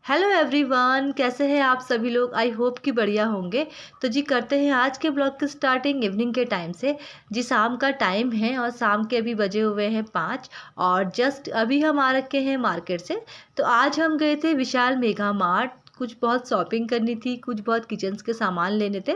Hello everyone, कैसे हैं आप सभी लोग। आई होप कि बढ़िया होंगे। तो जी करते हैं आज के ब्लॉग की स्टार्टिंग इवनिंग के टाइम से। जी शाम का टाइम है और शाम के अभी बजे हुए हैं 5 और जस्ट अभी हम आ रखे हैं मार्केट से। तो आज हम गए थे विशाल मेगा मार्ट। कुछ बहुत शॉपिंग करनी थी, कुछ बहुत किचन्स के सामान लेने थे।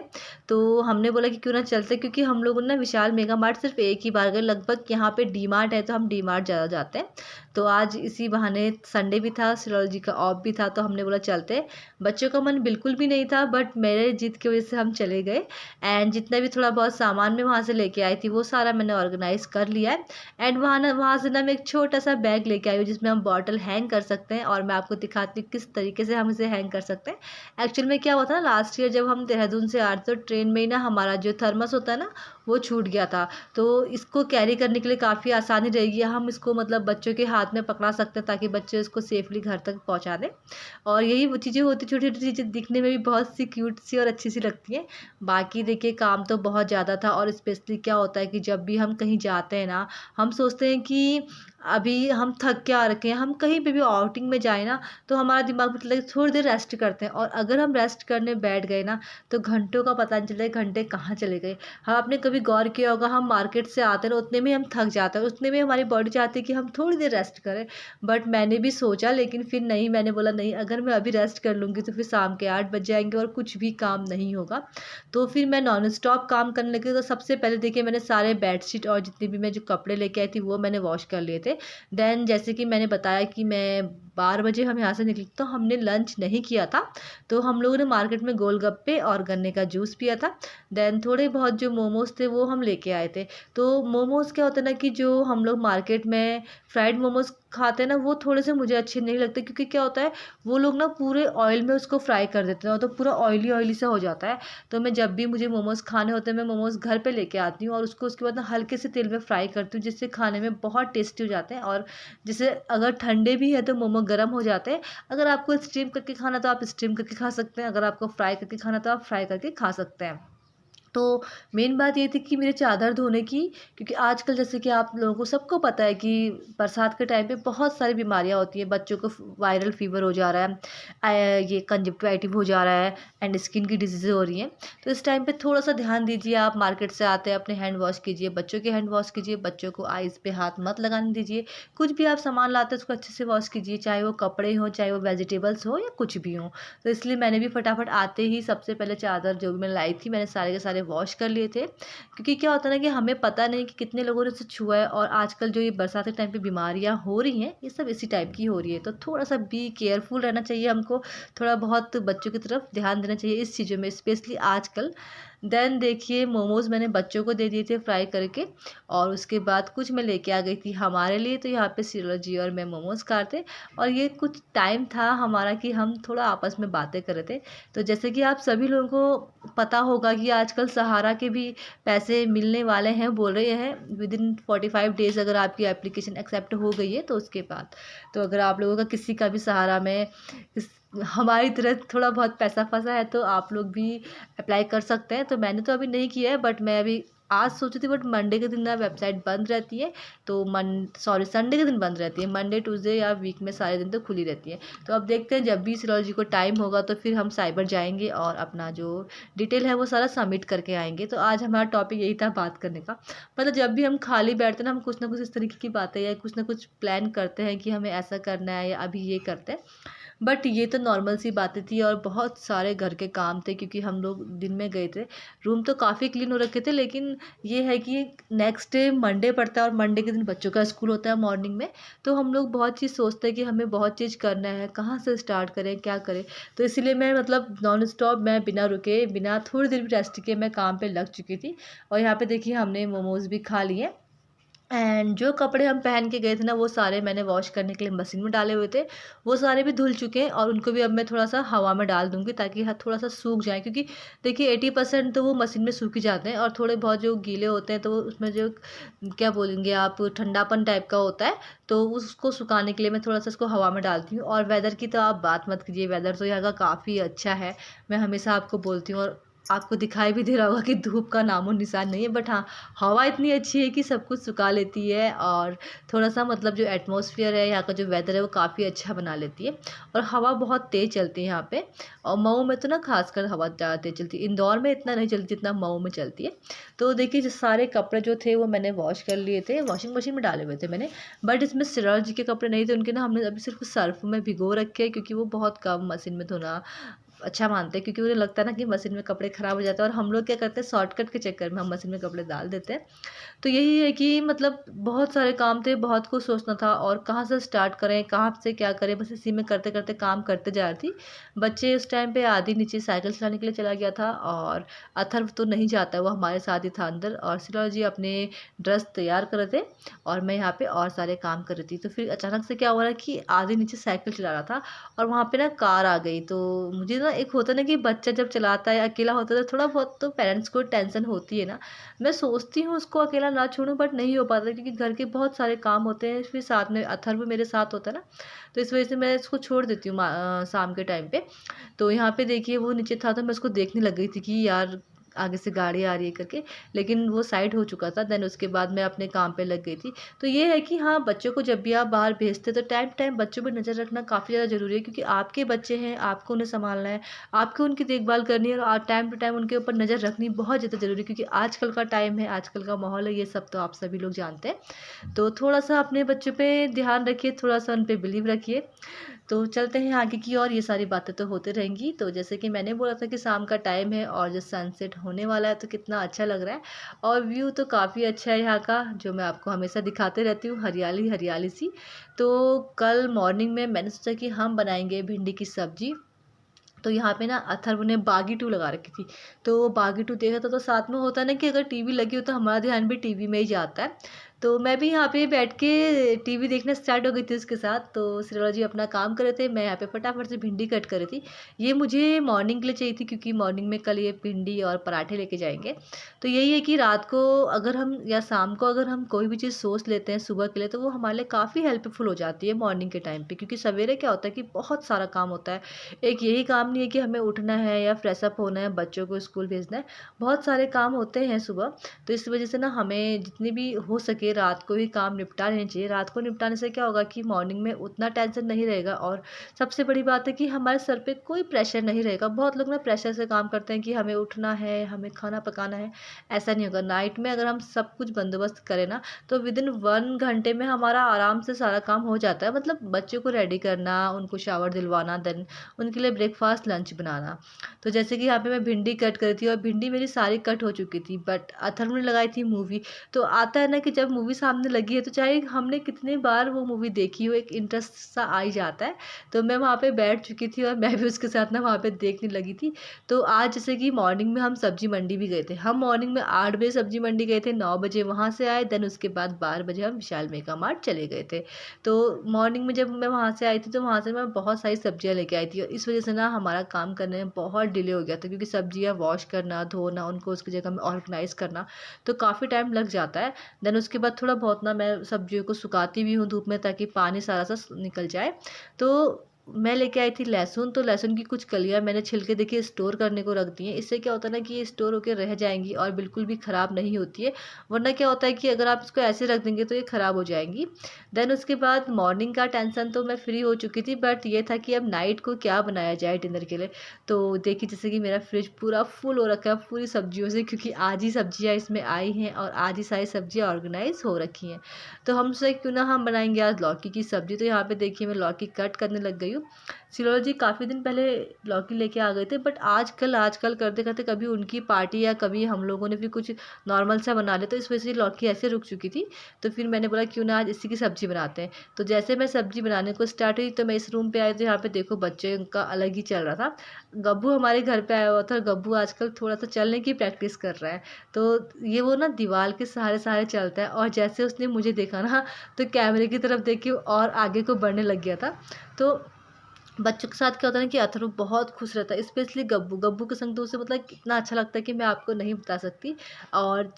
तो हमने बोला कि क्यों ना चलते, क्योंकि हम लोग ना विशाल मेगा मार्ट सिर्फ एक ही बार गए। लगभग यहाँ पे डी मार्ट है तो हम डी मार्ट ज़्यादा जाते हैं। तो आज इसी बहाने संडे भी था, सिरोलॉजी का ऑफ भी था, तो हमने बोला चलते। बच्चों का मन बिल्कुल भी नहीं था, बट मेरे जिद की वजह से हम चले गए। एंड जितना भी थोड़ा बहुत सामान मैं वहाँ से लेके आई थी वो सारा मैंने ऑर्गेनाइज कर लिया है। एंड वहाँ से ना मैं एक छोटा सा बैग लेके आई हूँ जिसमें हम बॉटल हैंग कर सकते हैं, और मैं आपको दिखाती हूँ किस तरीके से हम इसे हैंग कर सकते हैं। एक्चुअल में क्या हुआ था ना, लास्ट ईयर जब हम देहरादून से आ रहे थे तो ट्रेन में ही ना हमारा जो थर्मस होता है ना वो छूट गया था। तो इसको कैरी करने के लिए काफ़ी आसानी रहेगी। हम इसको मतलब बच्चों के हाथ में पकड़ा सकते हैं ताकि बच्चे इसको सेफली घर तक पहुंचा दें। और यही वो चीज़ें होती, छोटी छोटी चीज़ें दिखने में भी बहुत सी क्यूट सी और अच्छी सी लगती हैं। बाकी देखिए काम तो बहुत ज़्यादा था, और स्पेशली क्या होता है कि जब भी हम कहीं जाते हैं ना, हम सोचते हैं कि अभी हम थक के आ रखे हैं, हम कहीं पे भी आउटिंग में जाए ना तो हमारा दिमाग में चलता है थोड़ी देर रेस्ट करते हैं। और अगर हम रेस्ट करने बैठ गए ना तो घंटों का पता नहीं चलता घंटे कहाँ चले गए। हाँ, आपने कभी गौर किया होगा, हम मार्केट से आते हैं उतने में हम थक जाते हैं, उतने में हमारी बॉडी चाहती है कि हम थोड़ी देर रेस्ट करें। बट मैंने भी सोचा, लेकिन फिर नहीं, मैंने बोला नहीं, अगर मैं अभी रेस्ट कर लूँगी तो फिर शाम के 8 बज जाएंगे और कुछ भी काम नहीं होगा। तो फिर मैं नॉन स्टॉप काम करने लगी। तो सबसे पहले देखिए मैंने सारे बेडशीट और जितने भी मैं जो कपड़े लेके आई थी वो मैंने वॉश कर लिए थे। देन जैसे कि मैंने बताया कि मैं 12 बजे हम यहाँ से निकले तो हमने लंच नहीं किया था। तो हम लोगों ने मार्केट में गोलगप्पे और गन्ने का जूस पिया था। देन थोड़े बहुत जो मोमोज थे वो हम लेके आए थे। तो मोमोज क्या होता है ना कि जो हम लोग मार्केट में फ्राइड मोमोज खाते हैं ना वो थोड़े से मुझे अच्छे नहीं लगते, क्योंकि क्या होता है वो लोग ना पूरे ऑयल में उसको फ्राई कर देते हैं तो पूरा ऑयली ऑयली सा हो जाता है। तो मैं जब भी मुझे मोमोज खाने होते हैं मैं मोमोज घर पे लेके आती हूँ और उसको उसके बाद ना हल्के से तेल में फ्राई करती हूँ, जिससे खाने में बहुत टेस्टी हो जाते हैं। और जैसे अगर ठंडे भी है तो मोमो गर्म हो जाते हैं। अगर आपको स्टीम करके खाना तो आप स्टीम करके खा सकते हैं, अगर आपको फ्राई करके खाना तो आप फ्राई करके खा सकते हैं। तो मेन बात ये थी कि मेरे चादर धोने की, क्योंकि आजकल जैसे कि आप लोगों को सबको पता है कि बरसात के टाइम पे बहुत सारी बीमारियां होती हैं। बच्चों को वायरल फीवर हो जा रहा है, ये कंजक्टिवाइटिस हो जा रहा है, एंड स्किन की डिजीज़ हो रही हैं। तो इस टाइम पे थोड़ा सा ध्यान दीजिए। आप मार्केट से आते हैं अपने हैंड वॉश कीजिए, बच्चों के हैंड वॉश कीजिए, बच्चों को आइज़ पे हाथ मत लगाने दीजिए। कुछ भी आप सामान लाते हैं उसको अच्छे से वॉश कीजिए, चाहे वो कपड़े हों, चाहे वो वेजिटेबल्स हो या कुछ भी हो। तो इसलिए मैंने भी फटाफट आते ही सबसे पहले चादर जो भी मैं लाई थी मैंने सारे के सारे वॉश कर लिए थे। क्योंकि क्या होता है ना कि हमें पता नहीं कि कितने लोगों ने इसे छुआ है, और आजकल जो ये बरसात के टाइम पे बीमारियां हो रही हैं ये सब इसी टाइप की हो रही है। तो थोड़ा सा बी केयरफुल रहना चाहिए हमको, थोड़ा बहुत बच्चों की तरफ ध्यान देना चाहिए इस चीज़ों में, स्पेशली आजकल। देन देखिए मोमोज़ मैंने बच्चों को दे दिए थे फ्राई करके, और उसके बाद कुछ मैं लेके आ गई थी हमारे लिए। तो यहाँ पे सिरोलॉजी और मैं मोमोज़ खाते, और ये कुछ टाइम था हमारा कि हम थोड़ा आपस में बातें कर रहे थे। तो जैसे कि आप सभी लोगों को पता होगा कि आजकल सहारा के भी पैसे मिलने वाले हैं, बोल रहे हैं विद इन 45 डेज़, अगर आपकी एप्लीकेशन एक्सेप्ट हो गई है तो उसके बाद। तो अगर आप लोगों का किसी का भी सहारा में हमारी तरह थोड़ा बहुत पैसा फंसा है तो आप लोग भी अप्लाई कर सकते हैं। तो मैंने तो अभी नहीं किया है, बट मैं अभी आज सोची थी, बट मंडे के दिन ना वेबसाइट बंद रहती है। तो संडे के दिन बंद रहती है, मंडे ट्यूसडे या वीक में सारे दिन तो खुली रहती है। तो अब देखते हैं जब भी सिरोलॉजी को टाइम होगा तो फिर हम साइबर जाएंगे और अपना जो डिटेल है वो सारा सबमिट करके आएंगे। तो आज हमारा टॉपिक यही था बात करने का। मतलब जब भी हम खाली बैठते हैं ना हम कुछ ना कुछ इस तरीके की बातें या कुछ ना कुछ प्लान करते हैं कि हमें ऐसा करना है या अभी ये करते हैं। बट ये तो नॉर्मल सी बातें थी, और बहुत सारे घर के काम थे क्योंकि हम लोग दिन में गए थे। रूम तो काफ़ी क्लीन हो रखे थे, लेकिन ये है कि नेक्स्ट डे मंडे पड़ता है और मंडे के दिन बच्चों का स्कूल होता है मॉर्निंग में। तो हम लोग बहुत चीज़ सोचते हैं कि हमें बहुत चीज़ करना है, कहाँ से स्टार्ट करें, क्या करें। तो इसीलिए मैं मतलब नॉन स्टॉप मैं बिना रुके बिना थोड़ी देर भी रेस्ट किए मैं काम पे लग चुकी थी। और यहाँ पे देखिए हमने मोमोज़ भी खा लिए। एंड जो कपड़े हम पहन के गए थे ना वो सारे मैंने वॉश करने के लिए मशीन में डाले हुए थे। वो सारे भी धुल चुके हैं, और उनको भी अब मैं थोड़ा सा हवा में डाल दूंगी ताकि थोड़ा सा सूख जाए, क्योंकि देखिए 80% तो वो मशीन में सूख ही जाते हैं, और थोड़े बहुत जो गीले होते हैं तो वो उसमें जो क्या बोलेंगे आप ठंडापन टाइप का होता है। तो उसको सुखाने के लिए मैं थोड़ा सा उसको हवा में डालती हूँ। और वेदर की तो आप बात मत कीजिए, वेदर तो यहाँ का काफ़ी अच्छा है, मैं हमेशा आपको बोलती हूँ। और आपको दिखाई भी दे रहा होगा कि धूप का नामो निशान नहीं है, बट हाँ, हवा इतनी अच्छी है कि सब कुछ सुखा लेती है और थोड़ा-सा मतलब जो एटमॉस्फेयर है, यहाँ का जो वेदर है वो काफ़ी अच्छा बना लेती है और हवा बहुत तेज़ चलती है यहाँ पे। और मऊ में तो ना ख़ासकर हवा ज़्यादा तेज़ चलती है, इंदौर में इतना नहीं चलती जितना मऊ में चलती है। तो देखिए जो सारे कपड़े जो थे वो मैंने वॉश कर लिए थे, वॉशिंग मशीन में डाले हुए थे मैंने। बट इसमें सिराज जी के कपड़े नहीं थे, उनके ना हमने अभी सिर्फ़ सर्फ़ में भिगो रखे हैं, क्योंकि वो बहुत कम मशीन में धोना अच्छा मानते हैं, क्योंकि उन्हें लगता है ना कि मशीन में कपड़े ख़राब हो जाते हैं, और हम लोग क्या करते हैं, शॉर्टकट के चक्कर में हम मशीन में कपड़े डाल देते हैं। तो यही है कि मतलब बहुत सारे काम थे, बहुत कुछ सोचना था और कहाँ से स्टार्ट करें, कहाँ से क्या करें, बस इसी में करते-करते काम करते जा रही थी। बच्चे उस टाइम पे आदि नीचे साइकिल चलाने के लिए चला गया था और अथर्व तो नहीं जाता है, वो हमारे साथ ही था अंदर, और सिला जी अपने ड्रेस तैयार कर रहे थे और मैं यहाँ पे और सारे काम कर रही थी। तो फिर अचानक से क्या हुआ ना कि आदि नीचे साइकिल चला रहा था और वहाँ पे ना कार आ गई। तो मुझे ना एक होता है ना कि बच्चा जब चलाता है, अकेला होता है, तो थोड़ा बहुत तो पेरेंट्स को टेंशन होती है ना। मैं सोचती हूँ उसको अकेला ना छोड़ूँ, बट नहीं हो पाता क्योंकि घर के बहुत सारे काम होते हैं, फिर साथ में अथर्व मेरे साथ होता है ना, तो इस वजह से मैं इसको छोड़ देती हूँ शाम के टाइम पे। तो यहाँ पे देखिए वो नीचे था, तो मैं उसको देखने लग गई थी कि यार आगे से गाड़ी आ रही है करके, लेकिन वो साइड हो चुका था। देन उसके बाद मैं अपने काम पे लग गई थी। तो ये है कि हाँ, बच्चों को जब भी आप बाहर भेजते तो टाइम टाइम बच्चों पे नज़र रखना काफ़ी ज़्यादा ज़रूरी है, क्योंकि आपके बच्चे हैं, आपको उन्हें सँभालना है, आपको उनकी देखभाल करनी है और टाइम टू टाइम उनके ऊपर नज़र रखनी बहुत ज़्यादा ज़रूरी है, क्योंकि आजकल का टाइम है, आजकल का माहौल है, ये सब तो आप सभी लोग जानते हैं। तो थोड़ा-सा अपने बच्चों पे ध्यान रखिए, थोड़ा-सा उन पे बिलीव रखिए। तो चलते हैं आगे की ओर, ये सारी बातें तो होते रहेंगी। तो जैसे कि मैंने बोला था कि शाम का टाइम है और जो सनसेट होने वाला है, तो कितना अच्छा लग रहा है और व्यू तो काफ़ी अच्छा है यहाँ का, जो मैं आपको हमेशा दिखाते रहती हूँ, हरियाली हरियाली सी। तो कल मॉर्निंग में मैंने सोचा कि हम बनाएंगे भिंडी की सब्जी। तो यहाँ पे ना अथर्व ने बागी 2 लगा रखी थी, तो वो बागी 2 देख रहा था, तो साथ में होता है ना कि अगर टीवी लगी हो तो हमारा ध्यान भी टीवी में ही जाता है। तो मैं भी यहाँ पे बैठ के टीवी देखना स्टार्ट हो गई थी उसके साथ। तो श्रेया जी अपना काम कर रहे थे, मैं यहाँ पे फटाफट से भिंडी कट कर रही थी। ये मुझे मॉर्निंग के लिए चाहिए थी, क्योंकि मॉर्निंग में कल ये भिंडी और पराठे लेके जाएँगे। तो यही है कि रात को अगर हम या शाम को अगर हम कोई भी चीज़ सोच लेते हैं सुबह के लिए, तो वो हमारे लिए काफ़ी हेल्पफुल हो जाती है मॉर्निंग के टाइम पे, क्योंकि सवेरे क्या होता है कि बहुत सारा काम होता है। एक यही काम नहीं है कि हमें उठना है या फ्रेश अप होना है, बच्चों को स्कूल भेजना है, बहुत सारे काम होते हैं सुबह। तो इस वजह से ना हमें जितनी भी हो सके रात को ही काम निपटा लेने चाहिए। रात को निपटाने से क्या होगा कि मॉर्निंग में उतना टेंशन नहीं रहेगा, और सबसे बड़ी बात है कि हमारे सर पे कोई प्रेशर नहीं रहेगा। बहुत लोग ना प्रेशर से काम करते हैं कि हमें उठना है, हमें खाना पकाना है, ऐसा नहीं होगा। नाइट में अगर हम सब कुछ बंदोबस्त करें ना, तो विदिन 1 घंटे में हमारा आराम से सारा काम हो जाता है। मतलब बच्चों को रेडी करना, उनको शावर दिलवाना, देन उनके लिए ब्रेकफ़ास्ट, लंच बनाना। तो जैसे कि यहाँ पे मैं भिंडी कट कर रही थी और भिंडी मेरी सारी कट हो चुकी थी, बट अथर्व ने लगाई थी मूवी। तो आता है ना कि जब मूवी सामने लगी है, तो चाहे हमने कितनी बार वो मूवी देखी हो, एक इंटरेस्ट सा आ ही जाता है। तो मैं वहाँ पे बैठ चुकी थी और मैं भी उसके साथ ना वहाँ पे देखने लगी थी। तो आज जैसे कि मॉर्निंग में हम सब्ज़ी मंडी भी गए थे। हम मॉर्निंग में 8 बजे सब्ज़ी मंडी गए थे, 9 बजे वहाँ से आए, देन उसके बाद 12 बजे हम विशाल मेगा मार्ट चले गए थे। तो मॉर्निंग में जब मैं वहाँ से आई थी, तो वहाँ से मैं बहुत सारी सब्जियाँ लेके आई थी, और इस वज़ह से ना हमारा काम करने में बहुत डिले हो गया था, क्योंकि सब्जियाँ वॉश करना, धोना, उनको उसकी जगह में ऑर्गनाइज़ करना, तो काफ़ी टाइम लग जाता है। देन उसके बाद थोड़ा बहुत ना मैं सब्जियों को सुखाती भी हूँ धूप में, ताकि पानी सारा सा निकल जाए। तो मैं लेके आई थी लहसुन, तो लहसुन की कुछ कलियाँ मैंने छिल के देखिए स्टोर करने को रख दी हैं। इससे क्या होता है ना कि ये स्टोर होके रह जाएँगी और बिल्कुल भी ख़राब नहीं होती है। वरना क्या होता है कि अगर आप इसको ऐसे रख देंगे तो ये ख़राब हो जाएँगी। देन उसके बाद मॉर्निंग का टेंशन तो मैं फ्री हो चुकी थी, बट ये था कि अब नाइट को क्या बनाया जाए डिनर के लिए। तो देखिए जैसे कि मेरा फ्रिज पूरा फुल हो रखा है पूरी सब्जियों से, क्योंकि आज ही सब्जियाँ इसमें आई हैं और आज ही सारी सब्जियाँ ऑर्गेनाइज़ हो रखी हैं। तो हम सोचे क्यों ना हम बनाएँगे आज लौकी की सब्ज़ी। तो यहाँ पे देखिए मैं लौकी कट करने लग गई हूँ। सिलोला जी काफ़ी दिन पहले लौकी लेके आ गए थे, बट आजकल करते-करते कभी उनकी पार्टी या कभी हम लोगों ने भी कुछ नॉर्मल सा बना लिया, तो इस वजह से लौकी ऐसे रुक चुकी थी। तो फिर मैंने बोला क्यों ना आज इसी की सब्ज़ी बनाते हैं। तो जैसे मैं सब्ज़ी बनाने को स्टार्ट हुई, तो मैं इस रूम पे आई, तो यहाँ पे देखो बच्चे का अलग ही चल रहा था। गब्बू हमारे घर पे आया हुआ था, और गब्बू आजकल थोड़ा-सा चलने की प्रैक्टिस कर रहा है। तो ये वो ना दीवार के सहारे-सहारे चलता है, और जैसे उसने मुझे देखा ना, तो कैमरे की तरफ देख के और आगे को बढ़ने लग गया था। तो बच्चों के साथ क्या होता है ना कि अथर्व बहुत खुश रहता है, स्पेशली गब्बू। गब्बू के संग तो उसे मतलब कितना अच्छा लगता है कि मैं आपको नहीं बता सकती। और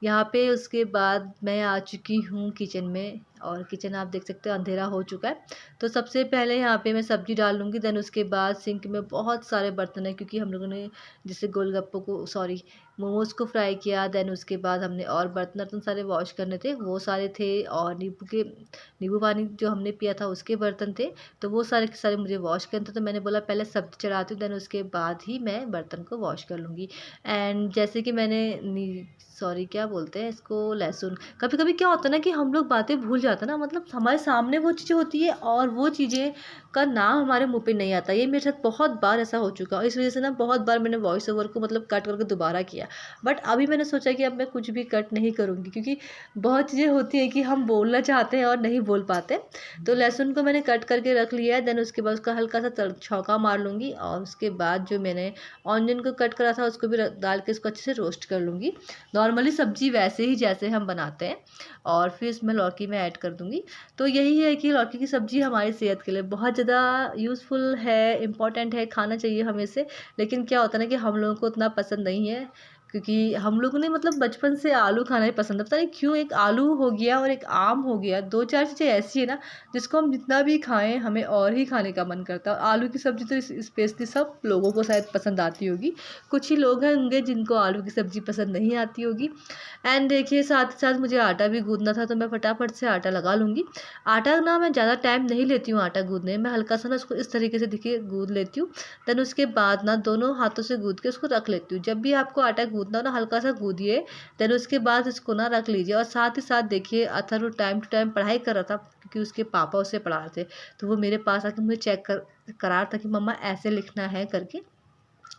यहाँ पे उसके बाद मैं आ चुकी हूँ किचन में, और किचन आप देख सकते हो अंधेरा हो चुका है। तो सबसे पहले यहाँ पे मैं सब्ज़ी डाल लूँगी, देन उसके बाद सिंक में बहुत सारे बर्तन हैं, क्योंकि हम लोगों ने जैसे गोलगप्पों को सॉरी मोमोज़ को फ्राई किया, देन उसके बाद हमने और बर्तन-वर्तन सारे वॉश करने थे, वो सारे थे, और नींबू पानी जो हमने पिया था उसके बर्तन थे, तो वो सारे के सारे मुझे वॉश करने थे। तो मैंने बोला पहले सब्ज़ी चढ़ाती हूँ, देन उसके बाद ही मैं बर्तन को वॉश कर लूँगी। एंड जैसे कि मैंने सॉरी क्या बोलते हैं इसको, लहसुन, कभी कभी क्या होता है ना कि हम लोग बातें भूल जाते हैं ना, मतलब हमारे सामने वो चीज़ें होती है और वो चीज़ें का नाम हमारे मुंह पे नहीं आता। ये मेरे साथ बहुत बार ऐसा हो चुका है, इस वजह से ना बहुत बार मैंने वॉइस ओवर को मतलब कट करके दोबारा किया। बट अभी मैंने सोचा कि अब मैं कुछ भी कट नहीं करूँगी, क्योंकि बहुत चीज़ें होती है कि हम बोलना चाहते हैं और नहीं बोल पाते। तो लहसुन को मैंने कट करके रख लिया है, देन उसके बाद उसका हल्का सा छौंका मार लूँगी, और उसके बाद जो मैंने ऑनियन को कट करा था उसको भी डाल के इसको अच्छे से रोस्ट कर लूँगी, नॉर्मली सब्ज़ी वैसे ही जैसे हम बनाते हैं। और फिर इसमें लौकी मैं ऐड कर दूँगी। तो यही है कि लौकी की सब्ज़ी हमारी सेहत के लिए बहुत ज़्यादा यूज़फुल है, इम्पॉर्टेंट है, खाना चाहिए हमें इसे। लेकिन क्या होता है ना कि हम लोगों को उतना पसंद नहीं है, क्योंकि हम लोगों ने मतलब बचपन से आलू खाना ही पसंद है। पता नहीं क्यों, एक आलू हो गया और एक आम हो गया, 2-4 चीज़ें ऐसी है ना जिसको हम जितना भी खाएँ हमें और ही खाने का मन करता है। और आलू की सब्ज़ी तो स्पेशली सब लोगों को शायद पसंद आती होगी। कुछ ही लोग हैं होंगे जिनको आलू की सब्ज़ी पसंद नहीं आती होगी। एंड देखिए साथ ही साथ मुझे आटा भी गूँदना था, तो मैं फटाफट से आटा लगा लूँगी। आटा ना मैं ज़्यादा टाइम नहीं लेती हूँ आटा गूँदने में, मैं हल्का सा ना उसको इस तरीके से देखिए गूँद लेती हूँ। देन उसके बाद ना दोनों हाथों से गूँद के उसको रख लेती हूँ। जब भी आपको आटा गूँदना हो ना हल्का सा गूँदिए, देन उसके बाद इसको ना रख लीजिए। और साथ ही साथ देखिए अथर्व टाइम टू टाइम पढ़ाई कर रहा था, क्योंकि उसके पापा उसे पढ़ा रहे थे। तो वो मेरे पास आके मुझे चेक करा रहा था कि मम्मा ऐसे लिखना है करके,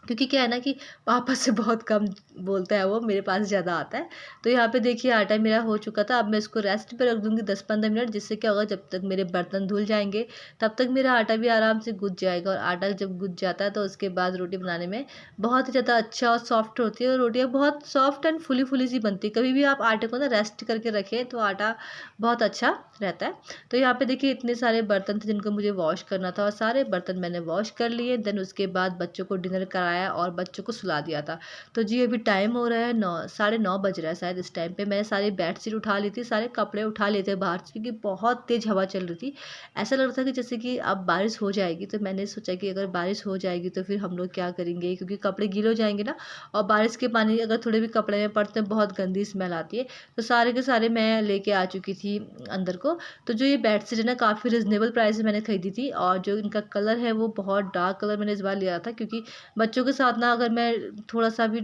क्योंकि क्या है ना कि पापा से बहुत कम बोलता है वो, मेरे पास ज़्यादा आता है। तो यहाँ पे देखिए आटा मेरा हो चुका था, अब मैं इसको रेस्ट पे रख दूँगी 10-15 मिनट, जिससे क्या होगा जब तक मेरे बर्तन धुल जाएँगे तब तक मेरा आटा भी आराम से गुज जाएगा। और आटा जब गुज जाता है तो उसके बाद रोटी बनाने में बहुत ही ज़्यादा अच्छा और सॉफ्ट होती है, और रोटियाँ बहुत सॉफ्ट एंड फुली-फुली सी बनती है। कभी भी आप आटे को ना रेस्ट करके रखें तो आटा बहुत अच्छा रहता है। तो यहाँ पे देखिए इतने सारे बर्तन थे जिनको मुझे वॉश करना था, और सारे बर्तन मैंने वॉश कर लिए। देन उसके बाद बच्चों को डिनर कराया और बच्चों को सुला दिया था। तो जी अभी टाइम हो रहा है 9, साढ़े 9 बज रहा है शायद। इस टाइम पे मैंने सारी बेडशीट उठा ली थी, सारे कपड़े उठा लिए थे बाहर से, क्योंकि बहुत तेज़ हवा चल रही थी। ऐसा लग रहा था कि जैसे कि अब बारिश हो जाएगी। तो मैंने सोचा कि अगर बारिश हो जाएगी तो फिर हम लोग क्या करेंगे, क्योंकि कपड़े गीले हो जाएंगे ना, और बारिश के पानी अगर थोड़े भी कपड़े में पड़ते हैं बहुत गंदी स्मेल आती है। तो सारे के सारे मैं लेके आ चुकी थी अंदर को। तो जो ये बेडशीट है ना काफ़ी रिजनेबल प्राइस में मैंने खरीदी थी, और जो इनका कलर है वो बहुत डार्क कलर मैंने इस बार लिया था, क्योंकि बच्चों के साथ ना अगर मैं थोड़ा सा भी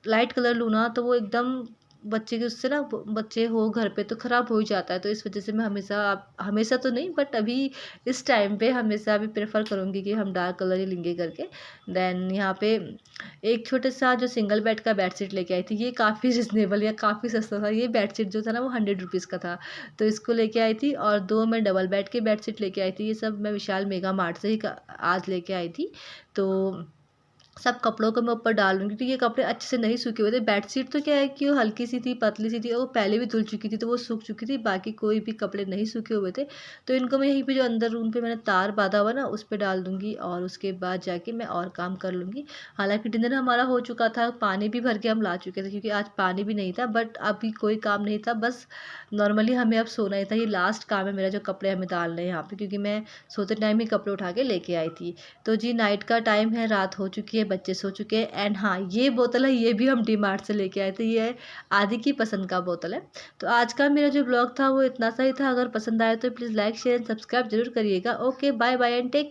लाइट कलर लूँ ना तो वो एकदम बच्चे के उससे ना बच्चे हो घर पे तो ख़राब हो ही जाता है। तो इस वजह से मैं हमेशा हमेशा तो नहीं बट अभी इस टाइम पे हमेशा अभी प्रेफर करूँगी कि हम डार्क कलर ही लेंगे करके। देन यहाँ पे एक छोटे सा जो सिंगल बेड का बेडशीट लेके आई थी, ये काफ़ी रिजनेबल या काफ़ी सस्ता था। ये बेडशीट जो था ना वो 100 रुपीज़ का था, तो इसको लेके आई थी। और 2 मैं डबल बेड की बेडशीट लेके आई थी, ये सब मैं विशाल मेगा मार्ट से ही आज लेके आई थी। तो सब कपड़ों को मैं ऊपर डाल लूँगी, क्योंकि ये कपड़े अच्छे से नहीं सूखे हुए थे। बेडशीट तो क्या है कि वो हल्की सी थी, पतली सी थी, और वो पहले भी धुल चुकी थी तो वो सूख चुकी थी, बाकी कोई भी कपड़े नहीं सूखे हुए थे। तो इनको मैं यहीं पे जो अंदर रूम पे मैंने तार बाँधा हुआ ना उस पे डाल दूँगी, और उसके बाद जाके मैं और काम कर लूँगी। हालाँकि डिनर हमारा हो चुका था, पानी भी भर के हम ला चुके थे, क्योंकि आज पानी भी नहीं था, बट अभी कोई काम नहीं था, बस नॉर्मली हमें अब सोना ही था। ये लास्ट काम है मेरा, जो कपड़े हमें डालने हैं यहाँ पे, क्योंकि मैं सोते टाइम ही कपड़े उठा के लेके आई थी। तो जी नाइट का टाइम है, रात हो चुकी है, बच्चे सो चुके हैं। एंड हाँ, ये बोतल है, ये भी हम डी मार्ट से लेके आए थे। ये है आदि की पसंद का बोतल है। तो आज का मेरा जो ब्लॉग था वो इतना सा ही था। अगर पसंद आया तो please like share and subscribe जरूर करिएगा। Okay, bye bye and take